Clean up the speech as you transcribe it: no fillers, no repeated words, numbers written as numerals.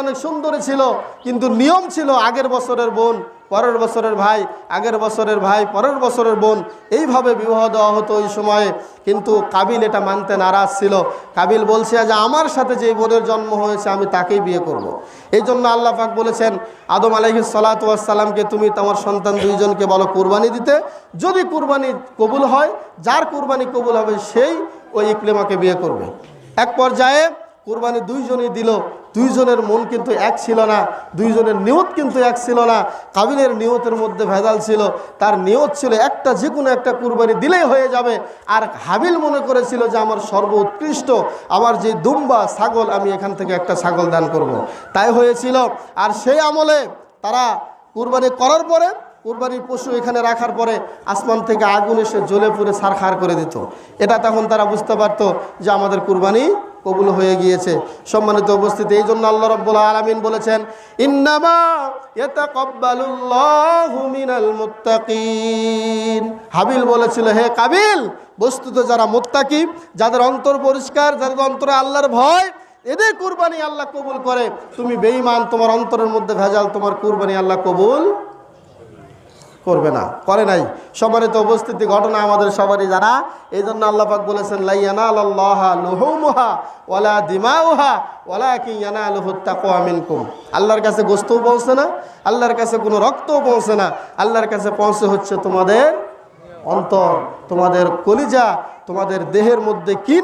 অনেক সুন্দরী ছিল, কিন্তু নিয়ম ছিল আগের বছরের বোন পরের বছরের ভাই, আগের বছরের ভাই পরের বছরের বোন, এইভাবে বিবাহ দেওয়া হতো ওই সময়ে। কিন্তু কাবিল এটা মানতে নারাজ ছিল। কাবিল বলছে যে আমার সাথে যে বোনের জন্ম হয়েছে আমি তাকেই বিয়ে করব। এই জন্য আল্লাহ পাক বলেছেন আদম আলাইহিস সালাতু ওয়াস সালামকে, তুমি তোমার সন্তান দুইজনকে বলো কুরবানি দিতে, যদি কুরবানি কবুল হয়, যার কুরবানি কবুল হবে সেই ওই ইকরিমাকে বিয়ে করবে। এক পর্যায়ে কুরবানি দুইজনই দিল, দুইজনের মন কিন্তু এক ছিল না, দুইজনের নিয়ত কিন্তু এক ছিল না। কাবিলের নিয়তের মধ্যে ভেজাল ছিল, তার নিয়ত ছিল একটা যে কোনো একটা কুরবানি দিলেই হয়ে যাবে। আর হাবিল মনে করেছিল যে আমার সর্বোৎকৃষ্ট আমার যে দুম্বা ছাগল, আমি এখান থেকে একটা ছাগল দান করব। তাই হয়েছিল। আর সেই আমলে তারা কুরবানি করার পরে, কুরবানির পশু এখানে রাখার পরে আসমান থেকে আগুন এসে জ্বলে পুড়ে ছারখার করে দিত। এটা তখন তারা বুঝতে পারতো যে আমাদের কুরবানি কবুল হয়ে গিয়েছে। সম্মানিত উপস্থিতি, এই জন্য আল্লাহ রাব্বুল আলামিন বলেছেন ইন্নামা ইয়াতাকাব্বালুল্লাহু মিনাল মুত্তাকিন। হাবিল বলেছিল, হে কাবিল, বস্তুত যারা মুত্তাকি, যাদের অন্তর পরিষ্কার, যাদের অন্তরে আল্লাহর ভয়, এদের কুরবানি আল্লাহ কবুল করে। তুমি বেঈমান, তোমার অন্তরের মধ্যে ভেজাল, তোমার কুরবানি আল্লাহ কবুল করবে না, করে নাই। সম্মানিত উপস্থিতি, ঘটনা আমাদের সবারই জানা। এই জন্য আল্লাহ পাক বলেছেন লা ইয়ানালাল্লাহা লুহুমুহা ওয়ালা দিমাউহা ওয়ালাকিন ইয়ানালুহুত তাকওয়া মিনকুম। আল্লাহর কাছে গোশতও পৌঁছে না, আল্লাহর কাছে কোনো রক্তও পৌঁছে না, আল্লাহর কাছে পৌঁছে হচ্ছে তোমাদের অন্তর, তোমাদের কলিজা, তোমাদের দেহের মধ্যে কি